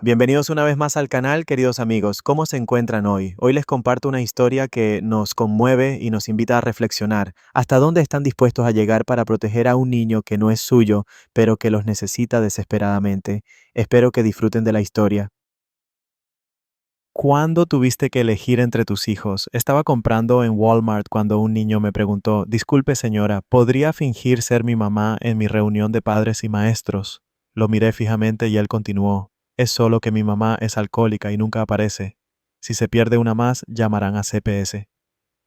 Bienvenidos una vez más al canal, queridos amigos. ¿Cómo se encuentran hoy? Hoy les comparto una historia que nos conmueve y nos invita a reflexionar. ¿Hasta dónde están dispuestos a llegar para proteger a un niño que no es suyo, pero que los necesita desesperadamente? Espero que disfruten de la historia. ¿Cuándo tuviste que elegir entre tus hijos? Estaba comprando en Walmart cuando un niño me preguntó, disculpe señora, ¿podría fingir ser mi mamá en mi reunión de padres y maestros? Lo miré fijamente y él continuó, es solo que mi mamá es alcohólica y nunca aparece. Si se pierde una más, llamarán a CPS.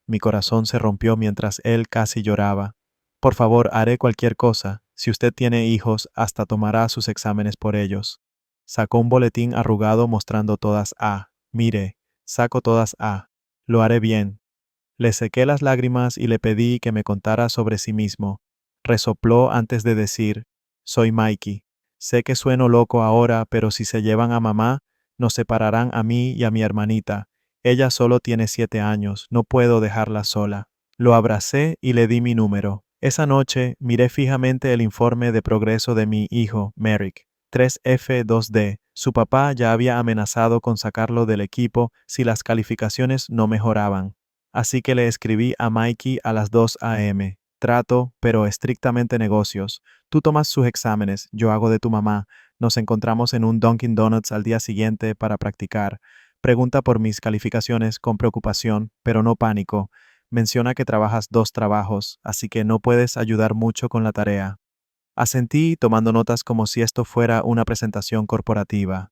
Mi corazón se rompió mientras él casi lloraba. Por favor, haré cualquier cosa. Si usted tiene hijos, hasta tomará sus exámenes por ellos. Sacó un boletín arrugado mostrando todas A. Mire, saco todas A. Lo haré bien. Le sequé las lágrimas y le pedí que me contara sobre sí mismo. Resopló antes de decir, soy Mikey. Sé que sueno loco ahora, pero si se llevan a mamá, nos separarán a mí y a mi hermanita. Ella solo tiene 7 años, no puedo dejarla sola. Lo abracé y le di mi número. Esa noche miré fijamente el informe de progreso de mi hijo, Merrick. 3F2D. Su papá ya había amenazado con sacarlo del equipo si las calificaciones no mejoraban. Así que le escribí a Mikey a las 2 a.m. Trato, pero estrictamente negocios. Tú tomas sus exámenes, yo hago de tu mamá. Nos encontramos en un Dunkin' Donuts al día siguiente para practicar. Pregunta por mis calificaciones con preocupación, pero no pánico. Menciona que trabajas 2 trabajos, así que no puedes ayudar mucho con la tarea. Asentí tomando notas como si esto fuera una presentación corporativa.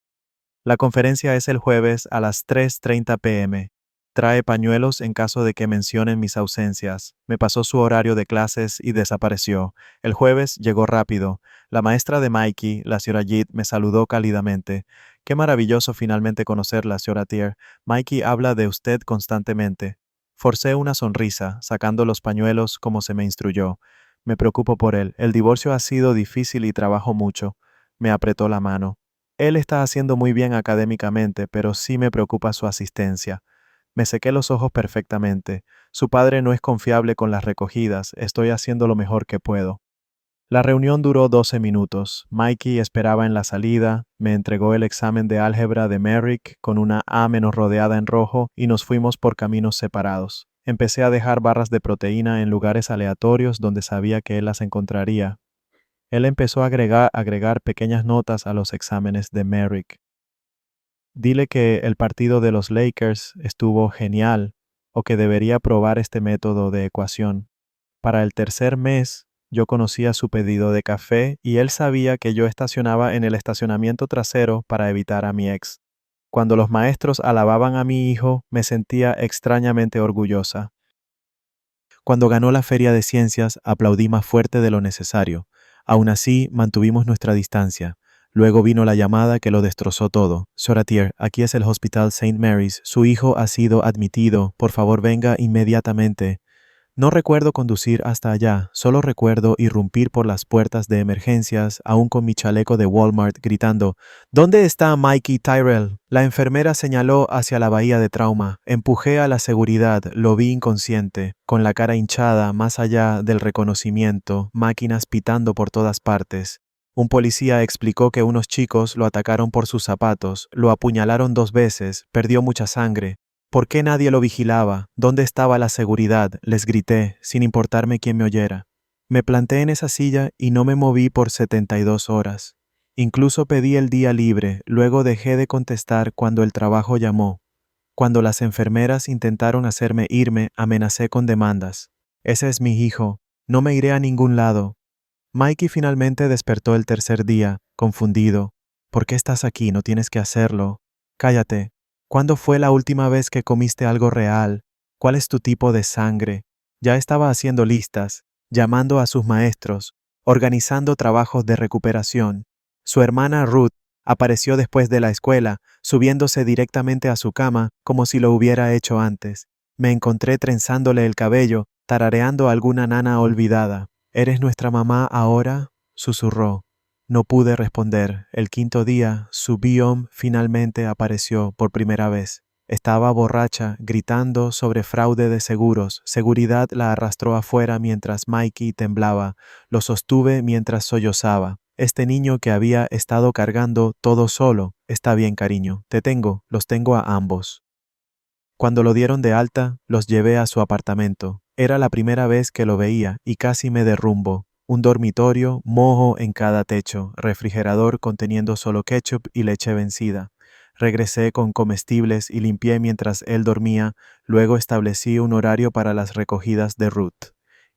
La conferencia es el jueves a las 3:30 p.m. Trae pañuelos en caso de que mencionen mis ausencias. Me pasó su horario de clases y desapareció. El jueves llegó rápido. La maestra de Mikey, la señora Jit, me saludó cálidamente. Qué maravilloso finalmente conocerla, señora Tier. Mikey habla de usted constantemente. Forcé una sonrisa, sacando los pañuelos como se me instruyó. Me preocupo por él. El divorcio ha sido difícil y trabajo mucho. Me apretó la mano. Él está haciendo muy bien académicamente, pero sí me preocupa su asistencia. Me sequé los ojos perfectamente. Su padre no es confiable con las recogidas. Estoy haciendo lo mejor que puedo. La reunión duró 12 minutos. Mikey esperaba en la salida, me entregó el examen de álgebra de Merrick con una A menos rodeada en rojo y nos fuimos por caminos separados. Empecé a dejar barras de proteína en lugares aleatorios donde sabía que él las encontraría. Él empezó a agregar pequeñas notas a los exámenes de Merrick. Dile que el partido de los Lakers estuvo genial o que debería probar este método de ecuación. Para el tercer mes, yo conocía su pedido de café y él sabía que yo estacionaba en el estacionamiento trasero para evitar a mi ex. Cuando los maestros alababan a mi hijo, me sentía extrañamente orgullosa. Cuando ganó la feria de ciencias, aplaudí más fuerte de lo necesario. Aún así, mantuvimos nuestra distancia. Luego vino la llamada que lo destrozó todo. Soratier, aquí es el Hospital St. Mary's. Su hijo ha sido admitido. Por favor, venga inmediatamente. No recuerdo conducir hasta allá, solo recuerdo irrumpir por las puertas de emergencias, aún con mi chaleco de Walmart, gritando, ¿Dónde está Mikey Tyrell? La enfermera señaló hacia la bahía de trauma. Empujé a la seguridad, lo vi inconsciente, con la cara hinchada más allá del reconocimiento, máquinas pitando por todas partes. Un policía explicó que unos chicos lo atacaron por sus zapatos, lo apuñalaron 2 veces, perdió mucha sangre. ¿Por qué nadie lo vigilaba? ¿Dónde estaba la seguridad? Les grité, sin importarme quién me oyera. Me planté en esa silla y no me moví por 72 horas. Incluso pedí el día libre, luego dejé de contestar cuando el trabajo llamó. Cuando las enfermeras intentaron hacerme irme, amenacé con demandas. Ese es mi hijo. No me iré a ningún lado. Mikey finalmente despertó el tercer día, confundido. ¿Por qué estás aquí? No tienes que hacerlo. Cállate. ¿Cuándo fue la última vez que comiste algo real? ¿Cuál es tu tipo de sangre? Ya estaba haciendo listas, llamando a sus maestros, organizando trabajos de recuperación. Su hermana Ruth apareció después de la escuela, subiéndose directamente a su cama como si lo hubiera hecho antes. Me encontré trenzándole el cabello, tarareando alguna nana olvidada. ¿Eres nuestra mamá ahora? Susurró. No pude responder. El quinto día, su biome finalmente apareció por primera vez. Estaba borracha, gritando sobre fraude de seguros. Seguridad la arrastró afuera mientras Mikey temblaba. Lo sostuve mientras sollozaba. Este niño que había estado cargando todo solo. Está bien, cariño. Los tengo a ambos. Cuando lo dieron de alta, los llevé a su apartamento. Era la primera vez que lo veía y casi me derrumbo. Un dormitorio, moho en cada techo, refrigerador conteniendo solo ketchup y leche vencida. Regresé con comestibles y limpié mientras él dormía, luego establecí un horario para las recogidas de Ruth.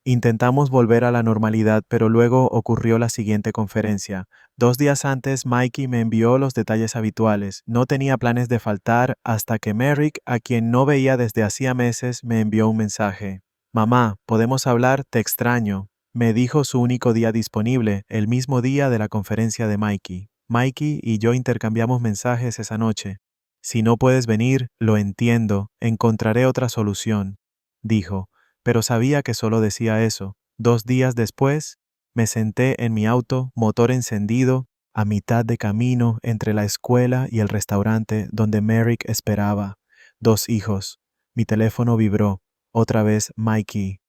Intentamos volver a la normalidad, pero luego ocurrió la siguiente conferencia. 2 días antes, Mikey me envió los detalles habituales. No tenía planes de faltar hasta que Merrick, a quien no veía desde hacía meses, me envió un mensaje. Mamá, ¿podemos hablar? Te extraño. Me dijo su único día disponible, el mismo día de la conferencia de Mikey. Mikey y yo intercambiamos mensajes esa noche. Si no puedes venir, lo entiendo, encontraré otra solución, dijo, pero sabía que solo decía eso. 2 días después, me senté en mi auto, motor encendido, a mitad de camino entre la escuela y el restaurante donde Merrick esperaba. 2 hijos. Mi teléfono vibró. Otra vez Mikey.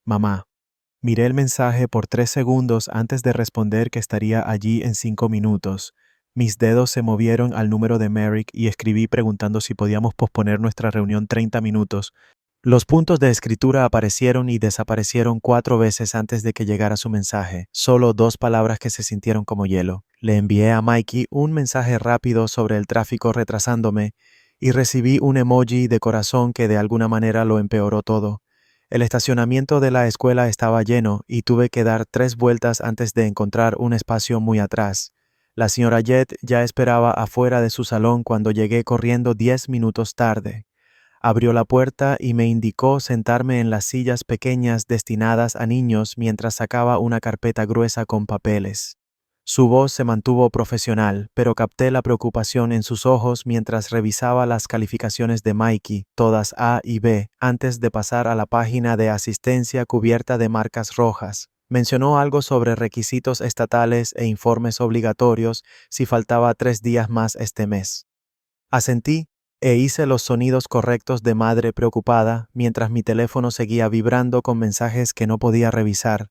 Mamá. Miré el mensaje por 3 segundos antes de responder que estaría allí en 5 minutos. Mis dedos se movieron al número de Merrick y escribí preguntando si podíamos posponer nuestra reunión 30 minutos. Los puntos de escritura aparecieron y desaparecieron 4 veces antes de que llegara su mensaje, solo 2 palabras que se sintieron como hielo. Le envié a Mikey un mensaje rápido sobre el tráfico retrasándome y recibí un emoji de corazón que de alguna manera lo empeoró todo. El estacionamiento de la escuela estaba lleno y tuve que dar 3 vueltas antes de encontrar un espacio muy atrás. La señora Jett ya esperaba afuera de su salón cuando llegué corriendo 10 minutos tarde. Abrió la puerta y me indicó sentarme en las sillas pequeñas destinadas a niños mientras sacaba una carpeta gruesa con papeles. Su voz se mantuvo profesional, pero capté la preocupación en sus ojos mientras revisaba las calificaciones de Mikey, todas A y B, antes de pasar a la página de asistencia cubierta de marcas rojas. Mencionó algo sobre requisitos estatales e informes obligatorios si faltaba 3 días más este mes. Asentí e hice los sonidos correctos de madre preocupada mientras mi teléfono seguía vibrando con mensajes que no podía revisar.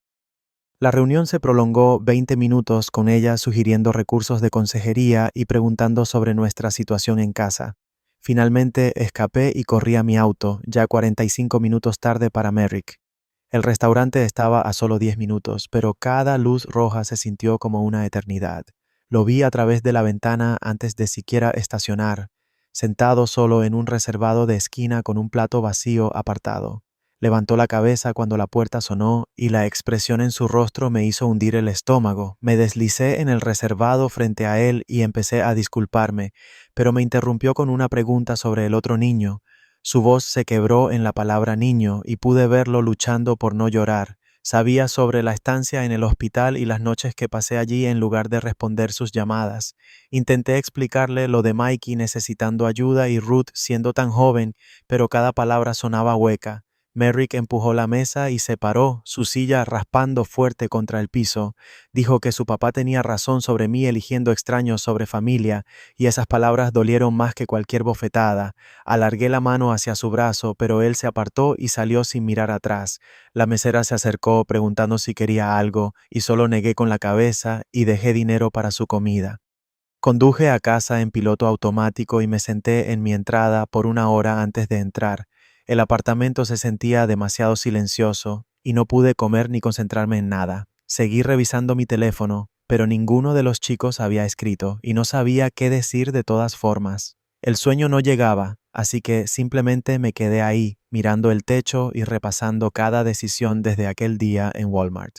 La reunión se prolongó 20 minutos con ella sugiriendo recursos de consejería y preguntando sobre nuestra situación en casa. Finalmente escapé y corrí a mi auto, ya 45 minutos tarde para Merrick. El restaurante estaba a solo 10 minutos, pero cada luz roja se sintió como una eternidad. Lo vi a través de la ventana antes de siquiera estacionar, sentado solo en un reservado de esquina con un plato vacío apartado. Levantó la cabeza cuando la puerta sonó y la expresión en su rostro me hizo hundir el estómago. Me deslicé en el reservado frente a él y empecé a disculparme, pero me interrumpió con una pregunta sobre el otro niño. Su voz se quebró en la palabra niño y pude verlo luchando por no llorar. Sabía sobre la estancia en el hospital y las noches que pasé allí en lugar de responder sus llamadas. Intenté explicarle lo de Mikey necesitando ayuda y Ruth siendo tan joven, pero cada palabra sonaba hueca. Merrick empujó la mesa y se paró, su silla raspando fuerte contra el piso. Dijo que su papá tenía razón sobre mí eligiendo extraños sobre familia, y esas palabras dolieron más que cualquier bofetada. Alargué la mano hacia su brazo, pero él se apartó y salió sin mirar atrás. La mesera se acercó preguntando si quería algo, y solo negué con la cabeza y dejé dinero para su comida. Conduje a casa en piloto automático y me senté en mi entrada por 1 hora antes de entrar. El apartamento se sentía demasiado silencioso y no pude comer ni concentrarme en nada. Seguí revisando mi teléfono, pero ninguno de los chicos había escrito y no sabía qué decir de todas formas. El sueño no llegaba, así que simplemente me quedé ahí, mirando el techo y repasando cada decisión desde aquel día en Walmart.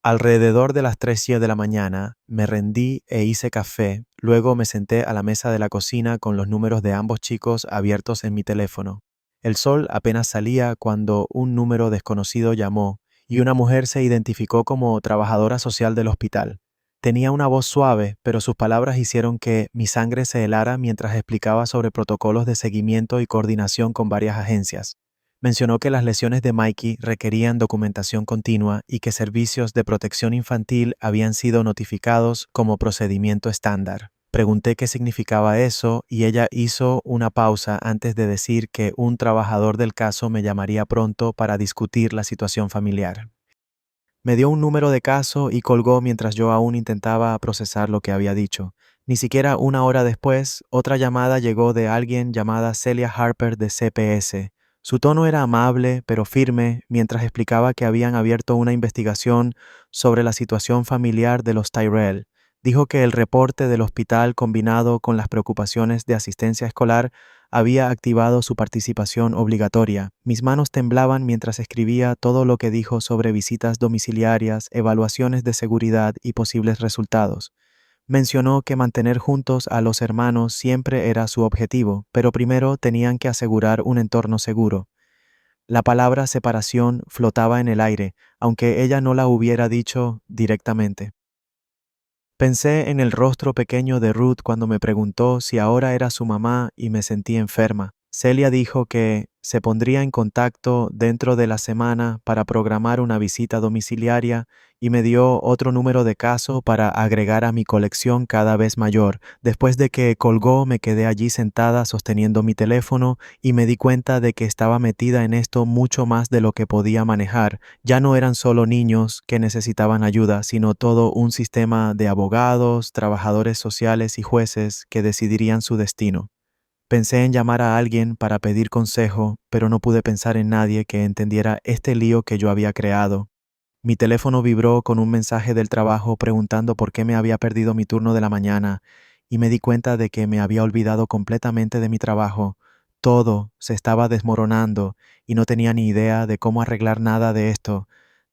Alrededor de las 3:00 de la mañana, me rendí e hice café, luego me senté a la mesa de la cocina con los números de ambos chicos abiertos en mi teléfono. El sol apenas salía cuando un número desconocido llamó y una mujer se identificó como trabajadora social del hospital. Tenía una voz suave, pero sus palabras hicieron que mi sangre se helara mientras explicaba sobre protocolos de seguimiento y coordinación con varias agencias. Mencionó que las lesiones de Mikey requerían documentación continua y que servicios de protección infantil habían sido notificados como procedimiento estándar. Pregunté qué significaba eso y ella hizo una pausa antes de decir que un trabajador del caso me llamaría pronto para discutir la situación familiar. Me dio un número de caso y colgó mientras yo aún intentaba procesar lo que había dicho. Ni siquiera una hora después, otra llamada llegó de alguien llamada Celia Harper de CPS. Su tono era amable, pero firme, mientras explicaba que habían abierto una investigación sobre la situación familiar de los Tyrell. Dijo que el reporte del hospital, combinado con las preocupaciones de asistencia escolar, había activado su participación obligatoria. Mis manos temblaban mientras escribía todo lo que dijo sobre visitas domiciliarias, evaluaciones de seguridad y posibles resultados. Mencionó que mantener juntos a los hermanos siempre era su objetivo, pero primero tenían que asegurar un entorno seguro. La palabra separación flotaba en el aire, aunque ella no la hubiera dicho directamente. Pensé en el rostro pequeño de Ruth cuando me preguntó si ahora era su mamá y me sentí enferma. Celia dijo que se pondría en contacto dentro de la semana para programar una visita domiciliaria y me dio otro número de caso para agregar a mi colección cada vez mayor. Después de que colgó, me quedé allí sentada sosteniendo mi teléfono y me di cuenta de que estaba metida en esto mucho más de lo que podía manejar. Ya no eran solo niños que necesitaban ayuda, sino todo un sistema de abogados, trabajadores sociales y jueces que decidirían su destino. Pensé en llamar a alguien para pedir consejo, pero no pude pensar en nadie que entendiera este lío que yo había creado. Mi teléfono vibró con un mensaje del trabajo preguntando por qué me había perdido mi turno de la mañana, y me di cuenta de que me había olvidado completamente de mi trabajo. Todo se estaba desmoronando y no tenía ni idea de cómo arreglar nada de esto.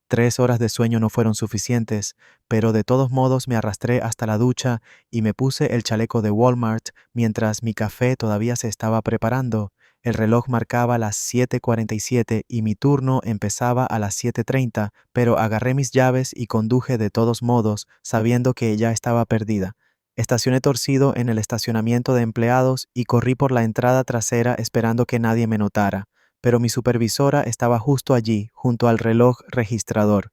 3 horas de sueño no fueron suficientes, pero de todos modos me arrastré hasta la ducha y me puse el chaleco de Walmart mientras mi café todavía se estaba preparando. El reloj marcaba las 7:47 y mi turno empezaba a las 7:30, pero agarré mis llaves y conduje de todos modos, sabiendo que ya estaba perdida. Estacioné torcido en el estacionamiento de empleados y corrí por la entrada trasera esperando que nadie me notara, pero mi supervisora estaba justo allí, junto al reloj registrador.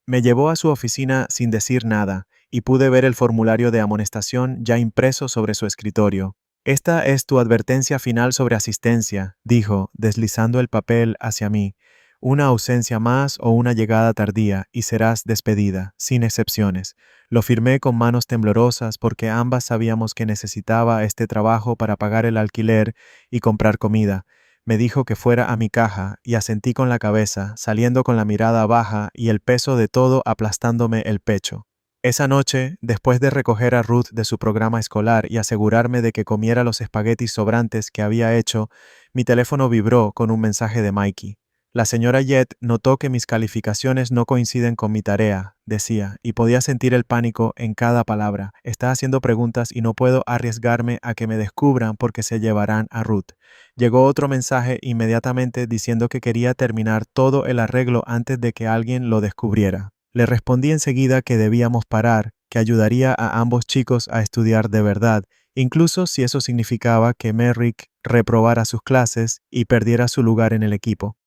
Me llevó a su oficina sin decir nada, y pude ver el formulario de amonestación ya impreso sobre su escritorio. Esta es tu advertencia final sobre asistencia, dijo, deslizando el papel hacia mí. Una ausencia más o una llegada tardía, y serás despedida, sin excepciones. Lo firmé con manos temblorosas porque ambas sabíamos que necesitaba este trabajo para pagar el alquiler y comprar comida. Me dijo que fuera a mi caja y asentí con la cabeza, saliendo con la mirada baja y el peso de todo aplastándome el pecho. Esa noche, después de recoger a Ruth de su programa escolar y asegurarme de que comiera los espaguetis sobrantes que había hecho, mi teléfono vibró con un mensaje de Mikey. La señora Jett notó que mis calificaciones no coinciden con mi tarea, decía, y podía sentir el pánico en cada palabra. Está haciendo preguntas y no puedo arriesgarme a que me descubran porque se llevarán a Ruth. Llegó otro mensaje inmediatamente diciendo que quería terminar todo el arreglo antes de que alguien lo descubriera. Le respondí enseguida que debíamos parar, que ayudaría a ambos chicos a estudiar de verdad, incluso si eso significaba que Merrick reprobara sus clases y perdiera su lugar en el equipo.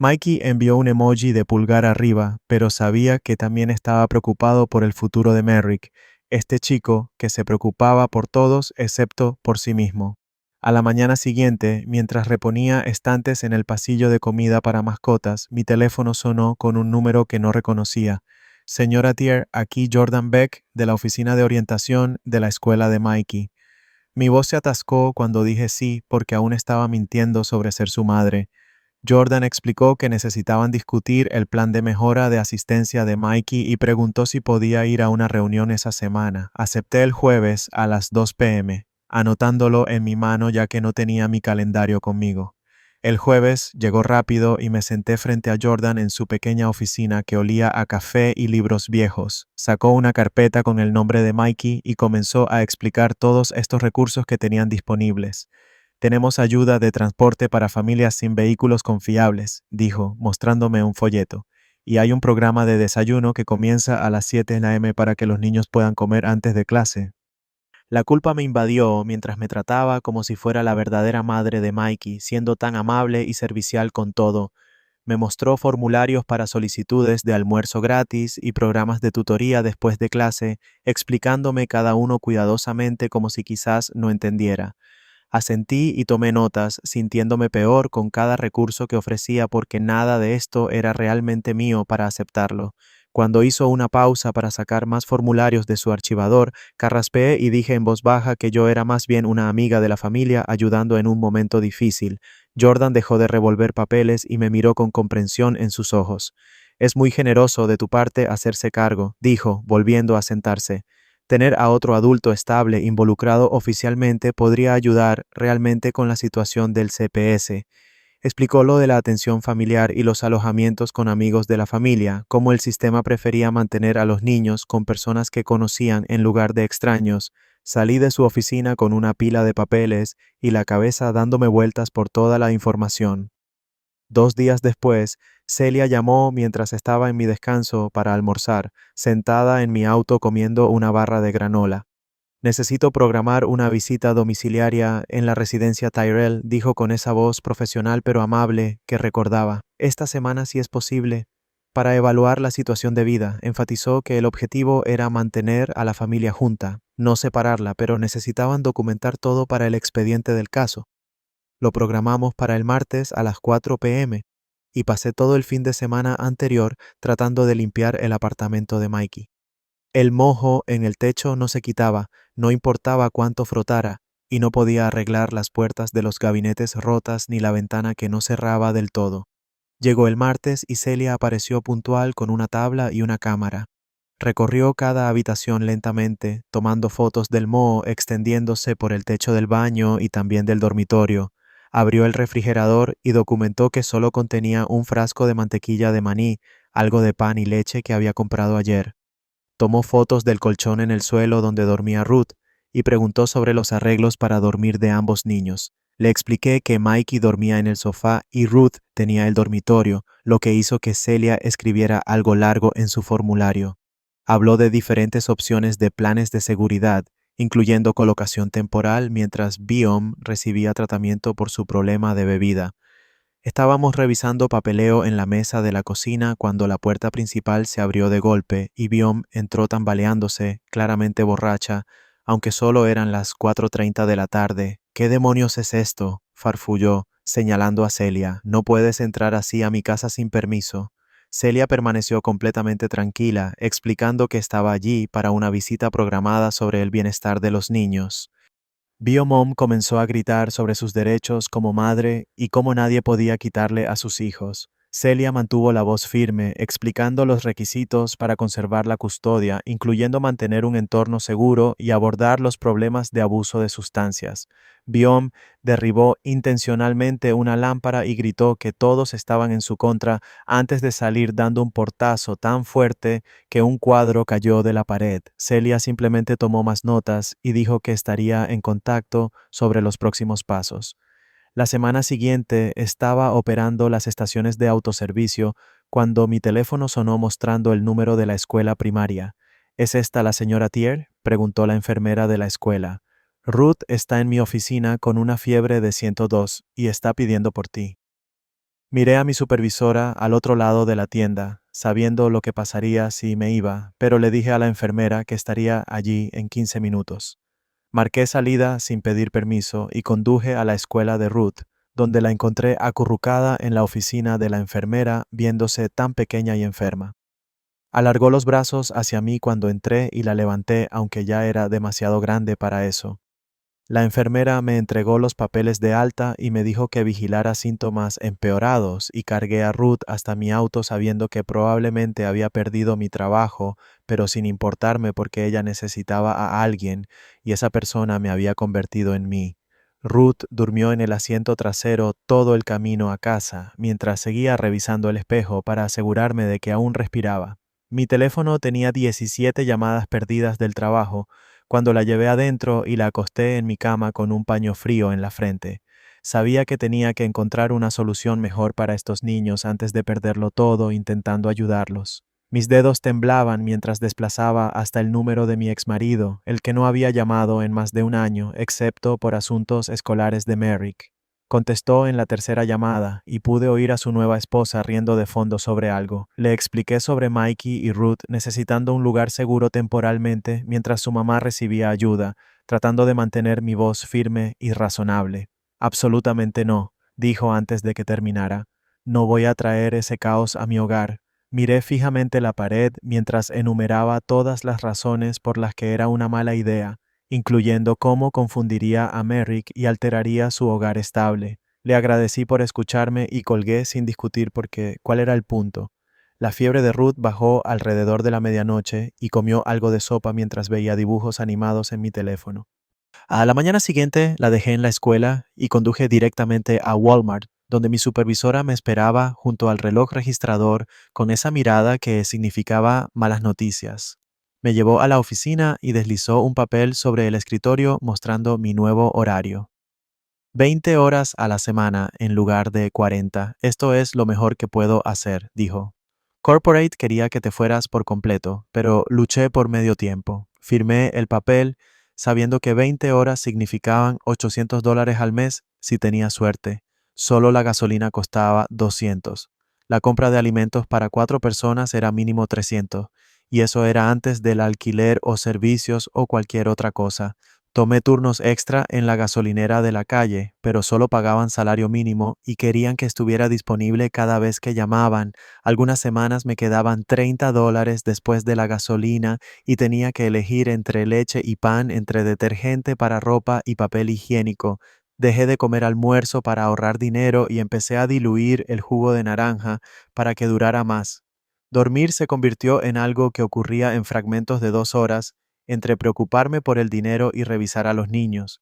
Mikey envió un emoji de pulgar arriba, pero sabía que también estaba preocupado por el futuro de Merrick, este chico que se preocupaba por todos excepto por sí mismo. A la mañana siguiente, mientras reponía estantes en el pasillo de comida para mascotas, mi teléfono sonó con un número que no reconocía. Señora Tier, aquí Jordan Beck, de la oficina de orientación de la escuela de Mikey. Mi voz se atascó cuando dije sí porque aún estaba mintiendo sobre ser su madre. Jordan explicó que necesitaban discutir el plan de mejora de asistencia de Mikey y preguntó si podía ir a una reunión esa semana. Acepté el jueves a las 2 p.m., anotándolo en mi mano ya que no tenía mi calendario conmigo. El jueves llegó rápido y me senté frente a Jordan en su pequeña oficina que olía a café y libros viejos. Sacó una carpeta con el nombre de Mikey y comenzó a explicar todos estos recursos que tenían disponibles. Tenemos ayuda de transporte para familias sin vehículos confiables, dijo, mostrándome un folleto. Y hay un programa de desayuno que comienza a las 7 a.m. para que los niños puedan comer antes de clase. La culpa me invadió mientras me trataba como si fuera la verdadera madre de Mikey, siendo tan amable y servicial con todo. Me mostró formularios para solicitudes de almuerzo gratis y programas de tutoría después de clase, explicándome cada uno cuidadosamente como si quizás no entendiera. Asentí y tomé notas, sintiéndome peor con cada recurso que ofrecía porque nada de esto era realmente mío para aceptarlo. Cuando hizo una pausa para sacar más formularios de su archivador, carraspeé y dije en voz baja que yo era más bien una amiga de la familia ayudando en un momento difícil. Jordan dejó de revolver papeles y me miró con comprensión en sus ojos. Es muy generoso de tu parte hacerse cargo, dijo, volviendo a sentarse. Tener a otro adulto estable involucrado oficialmente podría ayudar realmente con la situación del CPS. Explicó lo de la atención familiar y los alojamientos con amigos de la familia, cómo el sistema prefería mantener a los niños con personas que conocían en lugar de extraños. Salí de su oficina con una pila de papeles y la cabeza dándome vueltas por toda la información. 2 días después, Celia llamó mientras estaba en mi descanso para almorzar, sentada en mi auto comiendo una barra de granola. Necesito programar una visita domiciliaria en la residencia Tyrell, dijo con esa voz profesional pero amable que recordaba. Esta semana si es posible. Para evaluar la situación de vida, enfatizó que el objetivo era mantener a la familia junta, no separarla, pero necesitaban documentar todo para el expediente del caso. Lo programamos para el martes a las 4 p.m. y pasé todo el fin de semana anterior tratando de limpiar el apartamento de Mikey. El mojo en el techo no se quitaba, no importaba cuánto frotara, y no podía arreglar las puertas de los gabinetes rotas ni la ventana que no cerraba del todo. Llegó el martes y Celia apareció puntual con una tabla y una cámara. Recorrió cada habitación lentamente, tomando fotos del moho extendiéndose por el techo del baño y también del dormitorio. Abrió el refrigerador y documentó que solo contenía un frasco de mantequilla de maní, algo de pan y leche que había comprado ayer. Tomó fotos del colchón en el suelo donde dormía Ruth y preguntó sobre los arreglos para dormir de ambos niños. Le expliqué que Mikey dormía en el sofá y Ruth tenía el dormitorio, lo que hizo que Celia escribiera algo largo en su formulario. Habló de diferentes opciones de planes de seguridad, incluyendo colocación temporal mientras Biom recibía tratamiento por su problema de bebida. Estábamos revisando papeleo en la mesa de la cocina cuando la puerta principal se abrió de golpe y Biom entró tambaleándose, claramente borracha, aunque solo eran las 4:30 de la tarde. ¿Qué demonios es esto?, farfulló, señalando a Celia. No puedes entrar así a mi casa sin permiso. Celia permaneció completamente tranquila, explicando que estaba allí para una visita programada sobre el bienestar de los niños. Biomom comenzó a gritar sobre sus derechos como madre y cómo nadie podía quitarle a sus hijos. Celia mantuvo la voz firme, explicando los requisitos para conservar la custodia, incluyendo mantener un entorno seguro y abordar los problemas de abuso de sustancias. Biom derribó intencionalmente una lámpara y gritó que todos estaban en su contra antes de salir dando un portazo tan fuerte que un cuadro cayó de la pared. Celia simplemente tomó más notas y dijo que estaría en contacto sobre los próximos pasos. La semana siguiente estaba operando las estaciones de autoservicio cuando mi teléfono sonó mostrando el número de la escuela primaria. ¿Es esta la señora Thier?, preguntó la enfermera de la escuela. Ruth está en mi oficina con una fiebre de 102 y está pidiendo por ti. Miré a mi supervisora al otro lado de la tienda, sabiendo lo que pasaría si me iba, pero le dije a la enfermera que estaría allí en 15 minutos. Marqué salida sin pedir permiso y conduje a la escuela de Ruth, donde la encontré acurrucada en la oficina de la enfermera, viéndose tan pequeña y enferma. Alargó los brazos hacia mí cuando entré y la levanté, aunque ya era demasiado grande para eso. La enfermera me entregó los papeles de alta y me dijo que vigilara síntomas empeorados y cargué a Ruth hasta mi auto sabiendo que probablemente había perdido mi trabajo, pero sin importarme porque ella necesitaba a alguien y esa persona me había convertido en mí. Ruth durmió en el asiento trasero todo el camino a casa, mientras seguía revisando el espejo para asegurarme de que aún respiraba. Mi teléfono tenía 17 llamadas perdidas del trabajo, cuando la llevé adentro y la acosté en mi cama con un paño frío en la frente. Sabía que tenía que encontrar una solución mejor para estos niños antes de perderlo todo intentando ayudarlos. Mis dedos temblaban mientras desplazaba hasta el número de mi exmarido, el que no había llamado en más de un año, excepto por asuntos escolares de Merrick. Contestó en la tercera llamada y pude oír a su nueva esposa riendo de fondo sobre algo. Le expliqué sobre Mikey y Ruth necesitando un lugar seguro temporalmente mientras su mamá recibía ayuda, tratando de mantener mi voz firme y razonable. Absolutamente no, dijo antes de que terminara. No voy a traer ese caos a mi hogar. Miré fijamente la pared mientras enumeraba todas las razones por las que era una mala idea, incluyendo cómo confundiría a Merrick y alteraría su hogar estable. Le agradecí por escucharme y colgué sin discutir porque ¿cuál era el punto? La fiebre de Ruth bajó alrededor de la medianoche y comió algo de sopa mientras veía dibujos animados en mi teléfono. A la mañana siguiente la dejé en la escuela y conduje directamente a Walmart, donde mi supervisora me esperaba junto al reloj registrador con esa mirada que significaba malas noticias. Me llevó a la oficina y deslizó un papel sobre el escritorio mostrando mi nuevo horario. 20 horas a la semana en lugar de 40. Esto es lo mejor que puedo hacer, dijo. Corporate quería que te fueras por completo, pero luché por medio tiempo. Firmé el papel sabiendo que 20 horas significaban $800 al mes si tenía suerte. Solo la gasolina costaba 200. La compra de alimentos para 4 personas era mínimo 300, y eso era antes del alquiler o servicios o cualquier otra cosa. Tomé turnos extra en la gasolinera de la calle, pero solo pagaban salario mínimo y querían que estuviera disponible cada vez que llamaban. Algunas semanas me quedaban $30 después de la gasolina y tenía que elegir entre leche y pan, entre detergente para ropa y papel higiénico. Dejé de comer almuerzo para ahorrar dinero y empecé a diluir el jugo de naranja para que durara más. Dormir se convirtió en algo que ocurría en fragmentos de 2 horas, entre preocuparme por el dinero y revisar a los niños.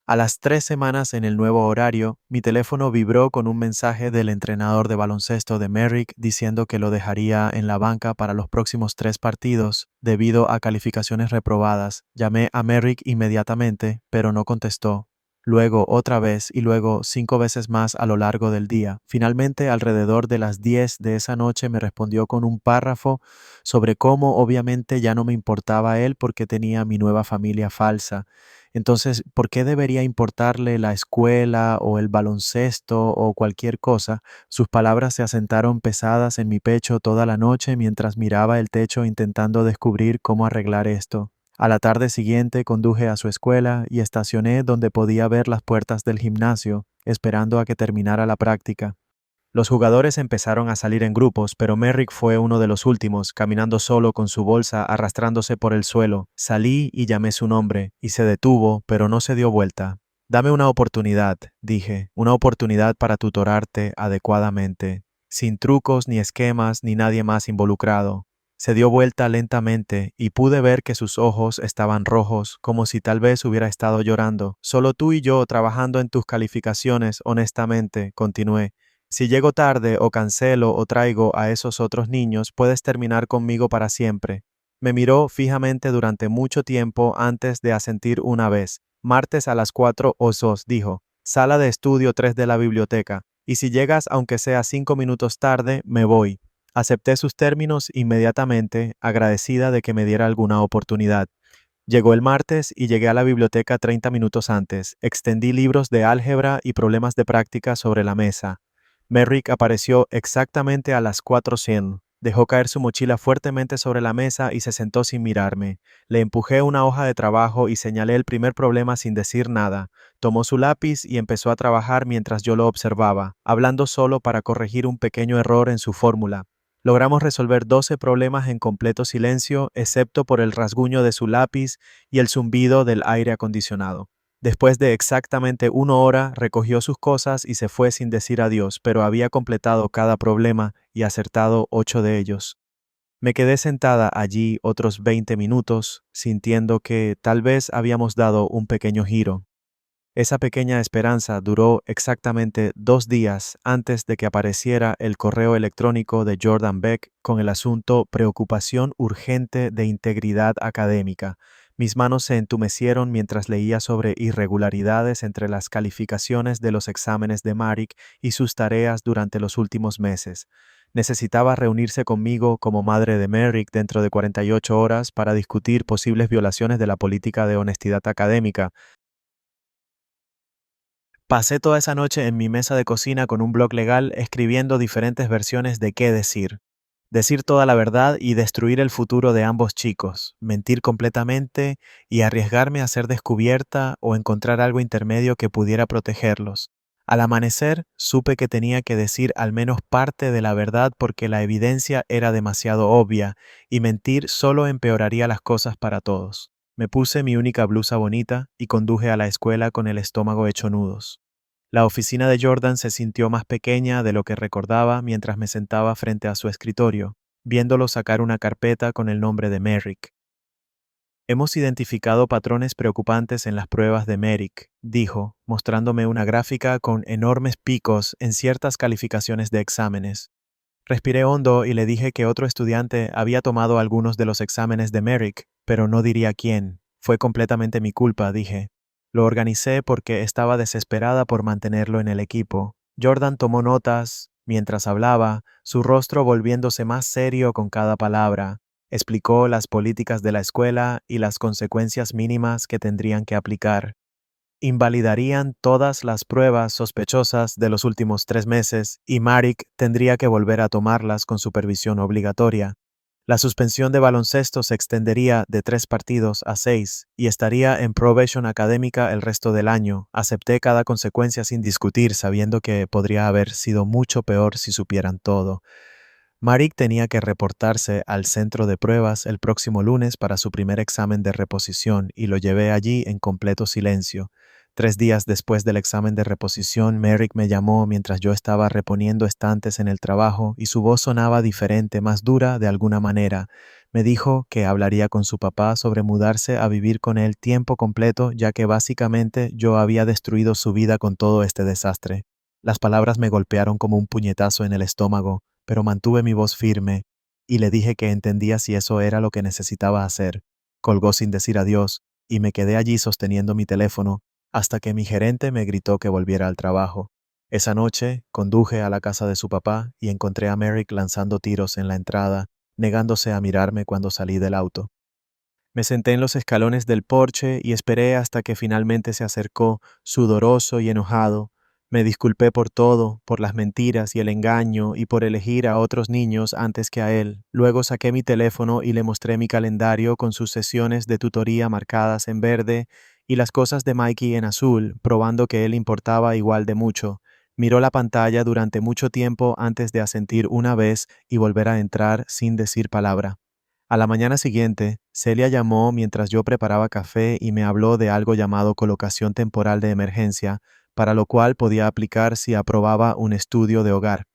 A las 3 semanas en el nuevo horario, mi teléfono vibró con un mensaje del entrenador de baloncesto de Merrick diciendo que lo dejaría en la banca para los próximos 3 partidos debido a calificaciones reprobadas. Llamé a Merrick inmediatamente, pero no contestó. Luego otra vez y luego 5 veces más a lo largo del día. Finalmente, alrededor de las 10 de esa noche me respondió con un párrafo sobre cómo obviamente ya no me importaba él porque tenía mi nueva familia falsa. Entonces, ¿por qué debería importarle la escuela o el baloncesto o cualquier cosa? Sus palabras se asentaron pesadas en mi pecho toda la noche mientras miraba el techo intentando descubrir cómo arreglar esto. A la tarde siguiente conduje a su escuela y estacioné donde podía ver las puertas del gimnasio, esperando a que terminara la práctica. Los jugadores empezaron a salir en grupos, pero Merrick fue uno de los últimos, caminando solo con su bolsa arrastrándose por el suelo. Salí y llamé su nombre, y se detuvo, pero no se dio vuelta. Dame una oportunidad, dije, una oportunidad para tutorarte adecuadamente, sin trucos ni esquemas ni nadie más involucrado. Se dio vuelta lentamente y pude ver que sus ojos estaban rojos, como si tal vez hubiera estado llorando. Solo tú y yo trabajando en tus calificaciones, honestamente, continué. Si llego tarde o cancelo o traigo a esos otros niños, puedes terminar conmigo para siempre. Me miró fijamente durante mucho tiempo antes de asentir una vez. Martes a las 4:02, dijo. Sala de estudio 3 de la biblioteca. Y si llegas aunque sea 5 minutos tarde, me voy. Acepté sus términos inmediatamente, agradecida de que me diera alguna oportunidad. Llegó el martes y llegué a la biblioteca 30 minutos antes. Extendí libros de álgebra y problemas de práctica sobre la mesa. Merrick apareció exactamente a las 4:00. Dejó caer su mochila fuertemente sobre la mesa y se sentó sin mirarme. Le empujé una hoja de trabajo y señalé el primer problema sin decir nada. Tomó su lápiz y empezó a trabajar mientras yo lo observaba, hablando solo para corregir un pequeño error en su fórmula. Logramos resolver 12 problemas en completo silencio, excepto por el rasguño de su lápiz y el zumbido del aire acondicionado. Después de exactamente 1 hora, recogió sus cosas y se fue sin decir adiós, pero había completado cada problema y acertado 8 de ellos. Me quedé sentada allí otros 20 minutos, sintiendo que tal vez habíamos dado un pequeño giro. Esa pequeña esperanza duró exactamente 2 días antes de que apareciera el correo electrónico de Jordan Beck con el asunto Preocupación urgente de integridad académica. Mis manos se entumecieron mientras leía sobre irregularidades entre las calificaciones de los exámenes de Marek y sus tareas durante los últimos meses. Necesitaba reunirse conmigo como madre de Merrick dentro de 48 horas para discutir posibles violaciones de la política de honestidad académica. Pasé toda esa noche en mi mesa de cocina con un blog legal escribiendo diferentes versiones de qué decir. Decir toda la verdad y destruir el futuro de ambos chicos, mentir completamente y arriesgarme a ser descubierta o encontrar algo intermedio que pudiera protegerlos. Al amanecer, supe que tenía que decir al menos parte de la verdad porque la evidencia era demasiado obvia y mentir solo empeoraría las cosas para todos. Me puse mi única blusa bonita y conduje a la escuela con el estómago hecho nudos. La oficina de Jordan se sintió más pequeña de lo que recordaba mientras me sentaba frente a su escritorio, viéndolo sacar una carpeta con el nombre de Merrick. Hemos identificado patrones preocupantes en las pruebas de Merrick, dijo, mostrándome una gráfica con enormes picos en ciertas calificaciones de exámenes. Respiré hondo y le dije que otro estudiante había tomado algunos de los exámenes de Merrick, pero no diría quién. Fue completamente mi culpa, dije. Lo organicé porque estaba desesperada por mantenerlo en el equipo. Jordan tomó notas mientras hablaba, su rostro volviéndose más serio con cada palabra. Explicó las políticas de la escuela y las consecuencias mínimas que tendrían que aplicar. Invalidarían todas las pruebas sospechosas de los últimos 3 meses y Marik tendría que volver a tomarlas con supervisión obligatoria. La suspensión de baloncesto se extendería de 3 partidos a 6 y estaría en probation académica el resto del año. Acepté cada consecuencia sin discutir, sabiendo que podría haber sido mucho peor si supieran todo. Marik tenía que reportarse al centro de pruebas el próximo lunes para su primer examen de reposición y lo llevé allí en completo silencio. 3 días después del examen de reposición, Merrick me llamó mientras yo estaba reponiendo estantes en el trabajo y su voz sonaba diferente, más dura de alguna manera. Me dijo que hablaría con su papá sobre mudarse a vivir con él tiempo completo, ya que básicamente yo había destruido su vida con todo este desastre. Las palabras me golpearon como un puñetazo en el estómago, pero mantuve mi voz firme y le dije que entendía si eso era lo que necesitaba hacer. Colgó sin decir adiós y me quedé allí sosteniendo mi teléfono hasta que mi gerente me gritó que volviera al trabajo. Esa noche conduje a la casa de su papá y encontré a Merrick lanzando tiros en la entrada, negándose a mirarme cuando salí del auto. Me senté en los escalones del porche y esperé hasta que finalmente se acercó, sudoroso y enojado. Me disculpé por todo, por las mentiras y el engaño y por elegir a otros niños antes que a él. Luego saqué mi teléfono y le mostré mi calendario con sus sesiones de tutoría marcadas en verde y las cosas de Mikey en azul, probando que él importaba igual de mucho. Miró la pantalla durante mucho tiempo antes de asentir una vez y volver a entrar sin decir palabra. A la mañana siguiente, Celia llamó mientras yo preparaba café y me habló de algo llamado colocación temporal de emergencia, para lo cual podía aplicar si aprobaba un estudio de hogar.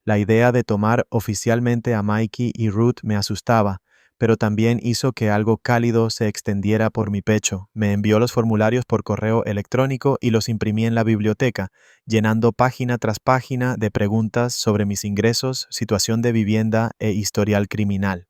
La idea de tomar oficialmente a Mikey y Ruth me asustaba, pero también hizo que algo cálido se extendiera por mi pecho. Me envió los formularios por correo electrónico y los imprimí en la biblioteca, llenando página tras página de preguntas sobre mis ingresos, situación de vivienda e historial criminal.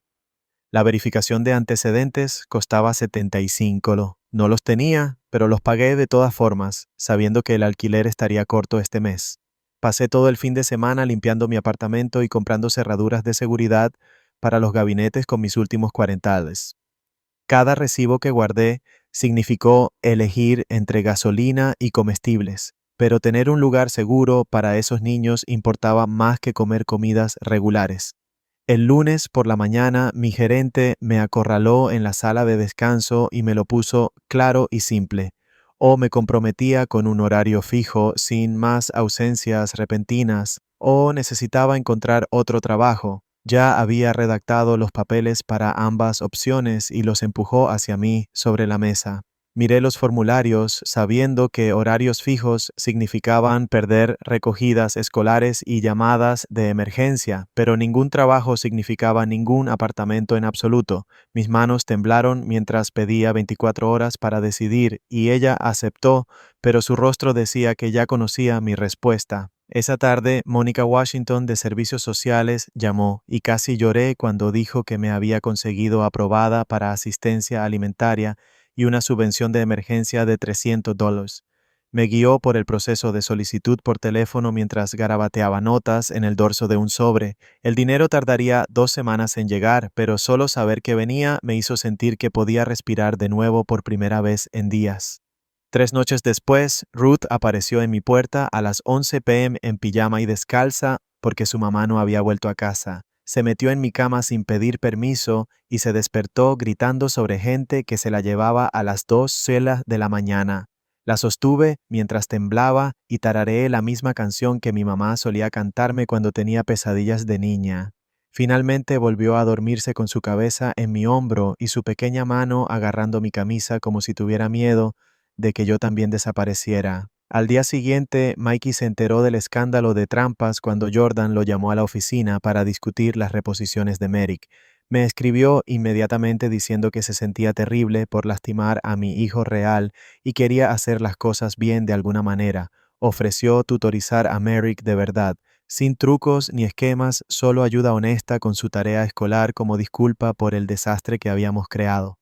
La verificación de antecedentes costaba 75. No los tenía, pero los pagué de todas formas, sabiendo que el alquiler estaría corto este mes. Pasé todo el fin de semana limpiando mi apartamento y comprando cerraduras de seguridad para los gabinetes con mis últimos cuarentales. Cada recibo que guardé significó elegir entre gasolina y comestibles, pero tener un lugar seguro para esos niños importaba más que comer comidas regulares. El lunes por la mañana mi gerente me acorraló en la sala de descanso y me lo puso claro y simple. O me comprometía con un horario fijo sin más ausencias repentinas, o necesitaba encontrar otro trabajo. Ya había redactado los papeles para ambas opciones y los empujó hacia mí sobre la mesa. Miré los formularios sabiendo que horarios fijos significaban perder recogidas escolares y llamadas de emergencia, pero ningún trabajo significaba ningún apartamento en absoluto. Mis manos temblaron mientras pedía 24 horas para decidir y ella aceptó, pero su rostro decía que ya conocía mi respuesta. Esa tarde, Mónica Washington de Servicios Sociales llamó y casi lloré cuando dijo que me había conseguido aprobada para asistencia alimentaria y una subvención de emergencia de $300. Me guió por el proceso de solicitud por teléfono mientras garabateaba notas en el dorso de un sobre. El dinero tardaría 2 semanas en llegar, pero solo saber que venía me hizo sentir que podía respirar de nuevo por primera vez en días. 3 noches después, Ruth apareció en mi puerta a las 11 p.m. en pijama y descalza porque su mamá no había vuelto a casa. Se metió en mi cama sin pedir permiso y se despertó gritando sobre gente que se la llevaba a las 2 de la mañana. La sostuve mientras temblaba y tarareé la misma canción que mi mamá solía cantarme cuando tenía pesadillas de niña. Finalmente volvió a dormirse con su cabeza en mi hombro y su pequeña mano agarrando mi camisa como si tuviera miedo de que yo también desapareciera. Al día siguiente, Mikey se enteró del escándalo de trampas cuando Jordan lo llamó a la oficina para discutir las reposiciones de Merrick. Me escribió inmediatamente diciendo que se sentía terrible por lastimar a mi hijo real y quería hacer las cosas bien de alguna manera. Ofreció tutorizar a Merrick de verdad, sin trucos ni esquemas, solo ayuda honesta con su tarea escolar como disculpa por el desastre que habíamos creado.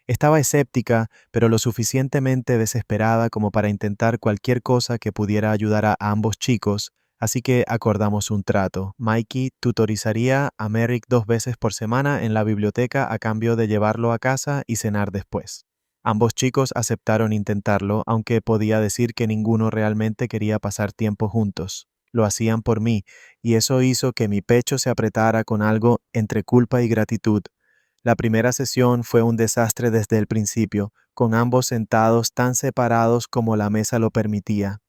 Estaba escéptica, pero lo suficientemente desesperada como para intentar cualquier cosa que pudiera ayudar a ambos chicos, así que acordamos un trato. Mikey tutorizaría a Merrick 2 veces por semana en la biblioteca a cambio de llevarlo a casa y cenar después. Ambos chicos aceptaron intentarlo, aunque podía decir que ninguno realmente quería pasar tiempo juntos. Lo hacían por mí, y eso hizo que mi pecho se apretara con algo entre culpa y gratitud. La primera sesión fue un desastre desde el principio, con ambos sentados tan separados como la mesa lo permitía.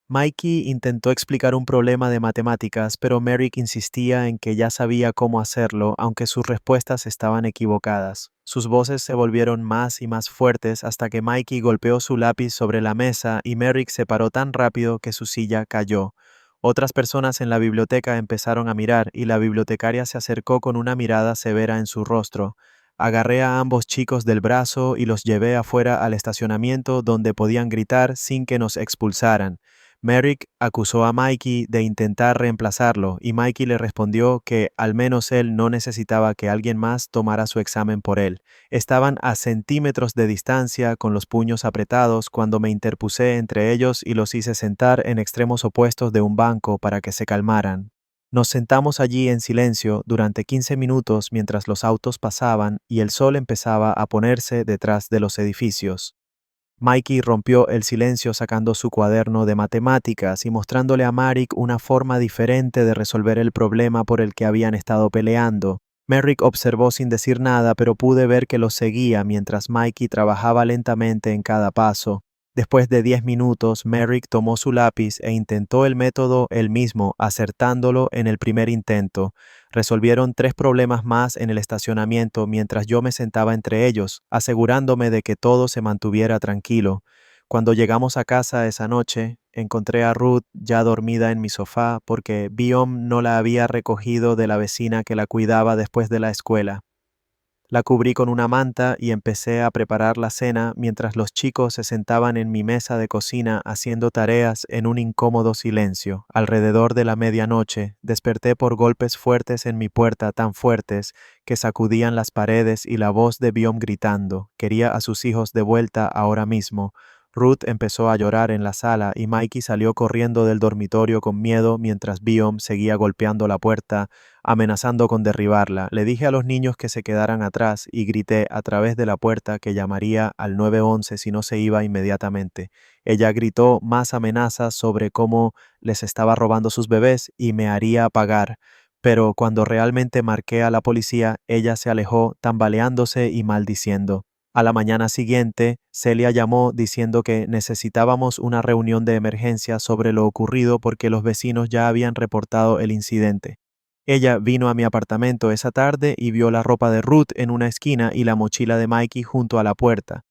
Mikey intentó explicar un problema de matemáticas, pero Merrick insistía en que ya sabía cómo hacerlo, aunque sus respuestas estaban equivocadas. Sus voces se volvieron más y más fuertes hasta que Mikey golpeó su lápiz sobre la mesa y Merrick se paró tan rápido que su silla cayó. Otras personas en la biblioteca empezaron a mirar y la bibliotecaria se acercó con una mirada severa en su rostro. Agarré a ambos chicos del brazo y los llevé afuera al estacionamiento donde podían gritar sin que nos expulsaran. Merrick acusó a Mikey de intentar reemplazarlo y Mikey le respondió que al menos él no necesitaba que alguien más tomara su examen por él. Estaban a centímetros de distancia con los puños apretados cuando me interpuse entre ellos y los hice sentar en extremos opuestos de un banco para que se calmaran. Nos sentamos allí en silencio durante 15 minutos mientras los autos pasaban y el sol empezaba a ponerse detrás de los edificios. Mikey rompió el silencio sacando su cuaderno de matemáticas y mostrándole a Merrick una forma diferente de resolver el problema por el que habían estado peleando. Merrick observó sin decir nada, pero pude ver que lo seguía mientras Mikey trabajaba lentamente en cada paso. Después de 10 minutos, Merrick tomó su lápiz e intentó el método él mismo, acertándolo en el primer intento. Resolvieron 3 problemas más en el estacionamiento mientras yo me sentaba entre ellos, asegurándome de que todo se mantuviera tranquilo. Cuando llegamos a casa esa noche, encontré a Ruth ya dormida en mi sofá porque Biom no la había recogido de la vecina que la cuidaba después de la escuela. La cubrí con una manta y empecé a preparar la cena mientras los chicos se sentaban en mi mesa de cocina haciendo tareas en un incómodo silencio. Alrededor de la medianoche, desperté por golpes fuertes en mi puerta tan fuertes que sacudían las paredes y la voz de Biom gritando. Quería a sus hijos de vuelta ahora mismo. Ruth empezó a llorar en la sala y Mikey salió corriendo del dormitorio con miedo mientras Biom seguía golpeando la puerta amenazando con derribarla. Le dije a los niños que se quedaran atrás y grité a través de la puerta que llamaría al 911 si no se iba inmediatamente. Ella gritó más amenazas sobre cómo les estaba robando sus bebés y me haría pagar. Pero cuando realmente marqué a la policía, ella se alejó tambaleándose y maldiciendo. A la mañana siguiente, Celia llamó diciendo que necesitábamos una reunión de emergencia sobre lo ocurrido porque los vecinos ya habían reportado el incidente. Ella vino a mi apartamento esa tarde y vio la ropa de Ruth en una esquina y la mochila de Mikey junto a la puerta.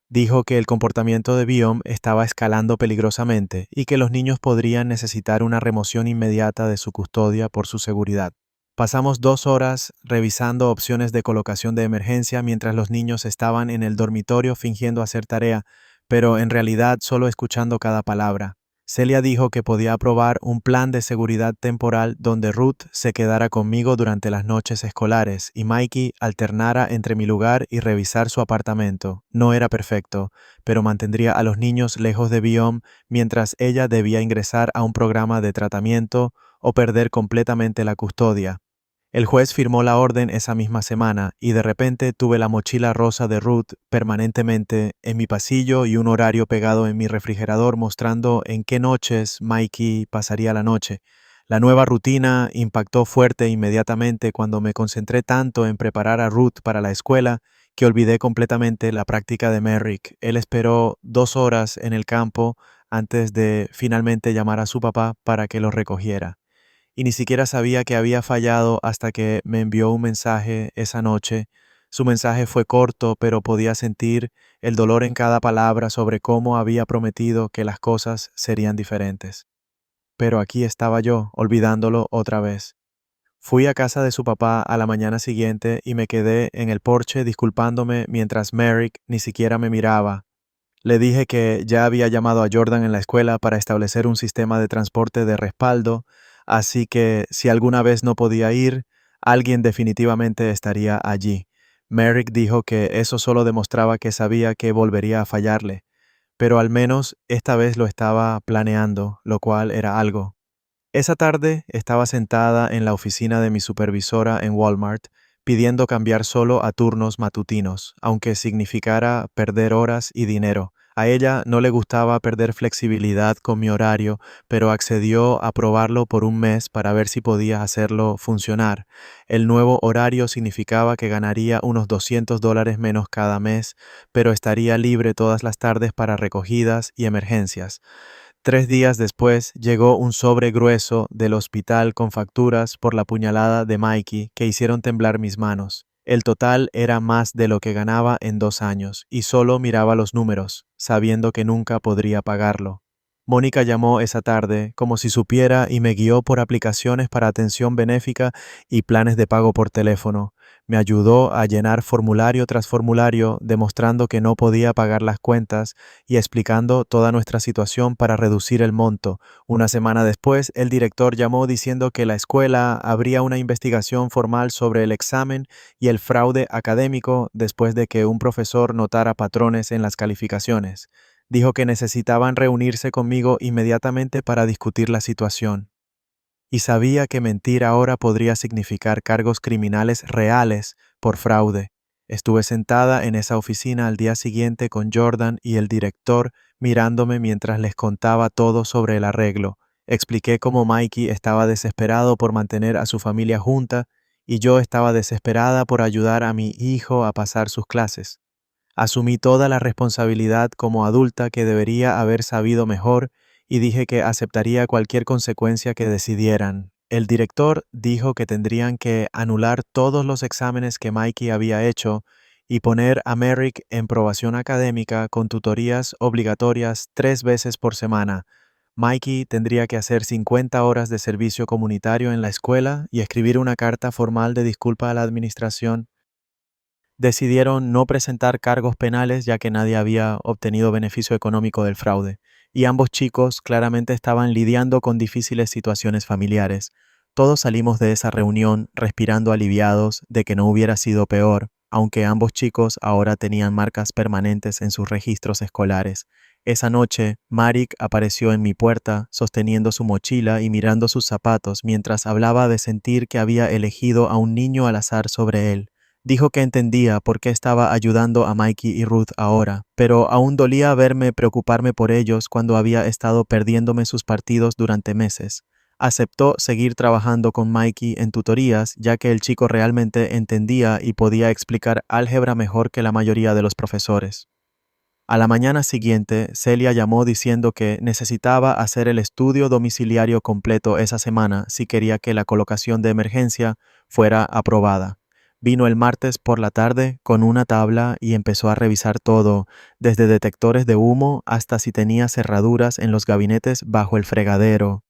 Dijo que el comportamiento de Biom estaba escalando peligrosamente y que los niños podrían necesitar una remoción inmediata de su custodia por su seguridad. Pasamos 2 horas revisando opciones de colocación de emergencia mientras los niños estaban en el dormitorio fingiendo hacer tarea, pero en realidad solo escuchando cada palabra. Celia dijo que podía aprobar un plan de seguridad temporal donde Ruth se quedara conmigo durante las noches escolares y Mikey alternara entre mi lugar y revisar su apartamento. No era perfecto, pero mantendría a los niños lejos de Biom mientras ella debía ingresar a un programa de tratamiento o perder completamente la custodia. El juez firmó la orden esa misma semana y de repente tuve la mochila rosa de Ruth permanentemente en mi pasillo y un horario pegado en mi refrigerador mostrando en qué noches Mikey pasaría la noche. La nueva rutina impactó fuerte inmediatamente cuando me concentré tanto en preparar a Ruth para la escuela que olvidé completamente la práctica de Merrick. Él esperó 2 horas en el campo antes de finalmente llamar a su papá para que lo recogiera. Y ni siquiera sabía que había fallado hasta que me envió un mensaje esa noche. Su mensaje fue corto, pero podía sentir el dolor en cada palabra sobre cómo había prometido que las cosas serían diferentes. Pero aquí estaba yo, olvidándolo otra vez. Fui a casa de su papá a la mañana siguiente y me quedé en el porche disculpándome mientras Merrick ni siquiera me miraba. Le dije que ya había llamado a Jordan en la escuela para establecer un sistema de transporte de respaldo, así que si alguna vez no podía ir, alguien definitivamente estaría allí. Merrick dijo que eso solo demostraba que sabía que volvería a fallarle, pero al menos esta vez lo estaba planeando, lo cual era algo. Esa tarde estaba sentada en la oficina de mi supervisora en Walmart, pidiendo cambiar solo a turnos matutinos, aunque significara perder horas y dinero. A ella no le gustaba perder flexibilidad con mi horario, pero accedió a probarlo por un mes para ver si podía hacerlo funcionar. El nuevo horario significaba que ganaría unos $200 menos cada mes, pero estaría libre todas las tardes para recogidas y emergencias. 3 días después llegó un sobre grueso del hospital con facturas por la puñalada de Mikey que hicieron temblar mis manos. El total era más de lo que ganaba en 2 años, y solo miraba los números, sabiendo que nunca podría pagarlo. Mónica llamó esa tarde como si supiera y me guió por aplicaciones para atención benéfica y planes de pago por teléfono. Me ayudó a llenar formulario tras formulario, demostrando que no podía pagar las cuentas y explicando toda nuestra situación para reducir el monto. Una semana después, el director llamó diciendo que la escuela abría una investigación formal sobre el examen y el fraude académico después de que un profesor notara patrones en las calificaciones. Dijo que necesitaban reunirse conmigo inmediatamente para discutir la situación. Y sabía que mentir ahora podría significar cargos criminales reales por fraude. Estuve sentada en esa oficina al día siguiente con Jordan y el director mirándome mientras les contaba todo sobre el arreglo. Expliqué cómo Mikey estaba desesperado por mantener a su familia junta y yo estaba desesperada por ayudar a mi hijo a pasar sus clases. Asumí toda la responsabilidad como adulta que debería haber sabido mejor y dije que aceptaría cualquier consecuencia que decidieran. El director dijo que tendrían que anular todos los exámenes que Mikey había hecho y poner a Merrick en probación académica con tutorías obligatorias 3 veces por semana. Mikey tendría que hacer 50 horas de servicio comunitario en la escuela y escribir una carta formal de disculpa a la administración. Decidieron no presentar cargos penales ya que nadie había obtenido beneficio económico del fraude, y ambos chicos claramente estaban lidiando con difíciles situaciones familiares. Todos salimos de esa reunión respirando aliviados de que no hubiera sido peor, aunque ambos chicos ahora tenían marcas permanentes en sus registros escolares. Esa noche, Marik apareció en mi puerta, sosteniendo su mochila y mirando sus zapatos mientras hablaba de sentir que había elegido a un niño al azar sobre él. Dijo que entendía por qué estaba ayudando a Mikey y Ruth ahora, pero aún dolía verme preocuparme por ellos cuando había estado perdiéndome sus partidos durante meses. Aceptó seguir trabajando con Mikey en tutorías, ya que el chico realmente entendía y podía explicar álgebra mejor que la mayoría de los profesores. A la mañana siguiente, Celia llamó diciendo que necesitaba hacer el estudio domiciliario completo esa semana si quería que la colocación de emergencia fuera aprobada. Vino el martes por la tarde con una tabla y empezó a revisar todo, desde detectores de humo hasta si tenía cerraduras en los gabinetes bajo el fregadero.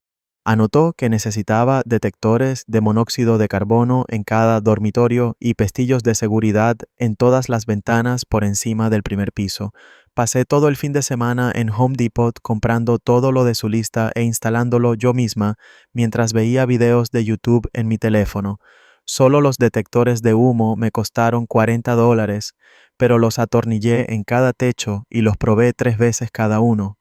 Anotó que necesitaba detectores de monóxido de carbono en cada dormitorio y pestillos de seguridad en todas las ventanas por encima del primer piso. Pasé todo el fin de semana en Home Depot comprando todo lo de su lista e instalándolo yo misma mientras veía videos de YouTube en mi teléfono. Solo los detectores de humo me costaron $40, pero los atornillé en cada techo y los probé 3 veces cada uno.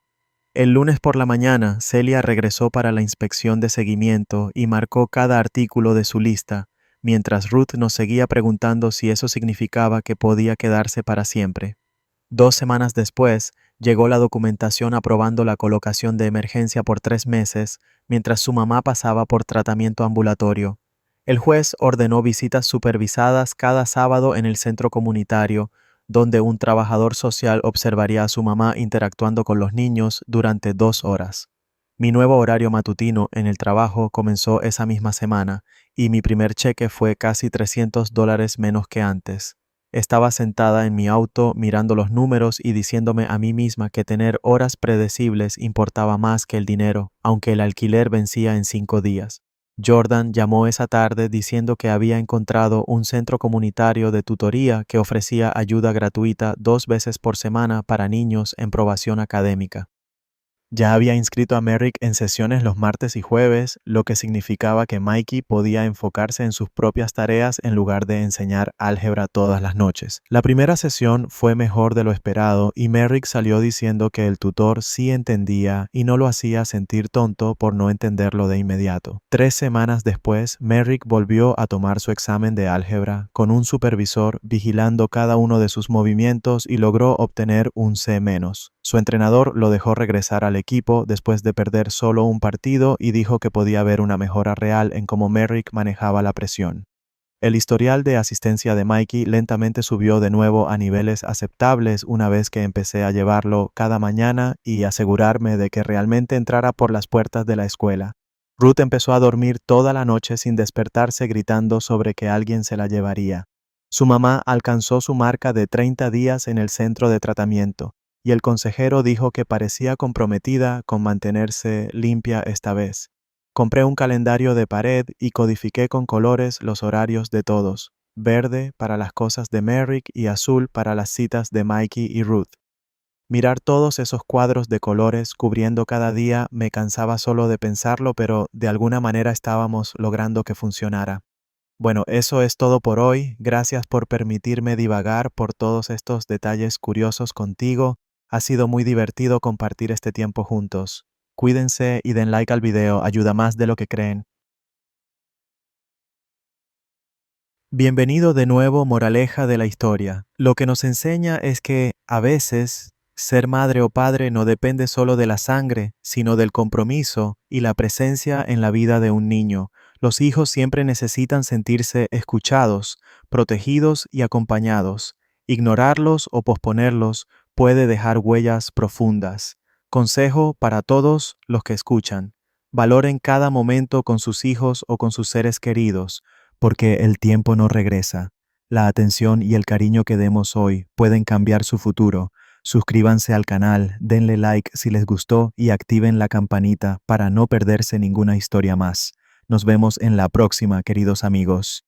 El lunes por la mañana, Celia regresó para la inspección de seguimiento y marcó cada artículo de su lista, mientras Ruth nos seguía preguntando si eso significaba que podía quedarse para siempre. 2 semanas después, llegó la documentación aprobando la colocación de emergencia por 3 meses, mientras su mamá pasaba por tratamiento ambulatorio. El juez ordenó visitas supervisadas cada sábado en el centro comunitario, donde un trabajador social observaría a su mamá interactuando con los niños durante 2 horas. Mi nuevo horario matutino en el trabajo comenzó esa misma semana, y mi primer cheque fue casi $300 menos que antes. Estaba sentada en mi auto mirando los números y diciéndome a mí misma que tener horas predecibles importaba más que el dinero, aunque el alquiler vencía en 5 días. Jordan llamó esa tarde diciendo que había encontrado un centro comunitario de tutoría que ofrecía ayuda gratuita 2 veces por semana para niños en probación académica. Ya había inscrito a Merrick en sesiones los martes y jueves, lo que significaba que Mikey podía enfocarse en sus propias tareas en lugar de enseñar álgebra todas las noches. La primera sesión fue mejor de lo esperado y Merrick salió diciendo que el tutor sí entendía y no lo hacía sentir tonto por no entenderlo de inmediato. 3 semanas después, Merrick volvió a tomar su examen de álgebra con un supervisor vigilando cada uno de sus movimientos y logró obtener un C-. Su entrenador lo dejó regresar al equipo después de perder solo un partido y dijo que podía ver una mejora real en cómo Merrick manejaba la presión. El historial de asistencia de Mikey lentamente subió de nuevo a niveles aceptables una vez que empecé a llevarlo cada mañana y asegurarme de que realmente entrara por las puertas de la escuela. Ruth empezó a dormir toda la noche sin despertarse gritando sobre que alguien se la llevaría. Su mamá alcanzó su marca de 30 días en el centro de tratamiento, y el consejero dijo que parecía comprometida con mantenerse limpia esta vez. Compré un calendario de pared y codifiqué con colores los horarios de todos, verde para las cosas de Merrick y azul para las citas de Mikey y Ruth. Mirar todos esos cuadros de colores cubriendo cada día me cansaba solo de pensarlo, pero de alguna manera estábamos logrando que funcionara. Bueno, eso es todo por hoy. Gracias por permitirme divagar por todos estos detalles curiosos contigo. Ha sido muy divertido compartir este tiempo juntos. Cuídense y den like al video, ayuda más de lo que creen. Bienvenido de nuevo, moraleja de la historia. Lo que nos enseña es que, a veces, ser madre o padre no depende solo de la sangre, sino del compromiso y la presencia en la vida de un niño. Los hijos siempre necesitan sentirse escuchados, protegidos y acompañados. Ignorarlos o posponerlos puede dejar huellas profundas. Consejo para todos los que escuchan: valoren cada momento con sus hijos o con sus seres queridos, porque el tiempo no regresa. La atención y el cariño que demos hoy pueden cambiar su futuro. Suscríbanse al canal, denle like si les gustó y activen la campanita para no perderse ninguna historia más. Nos vemos en la próxima, queridos amigos.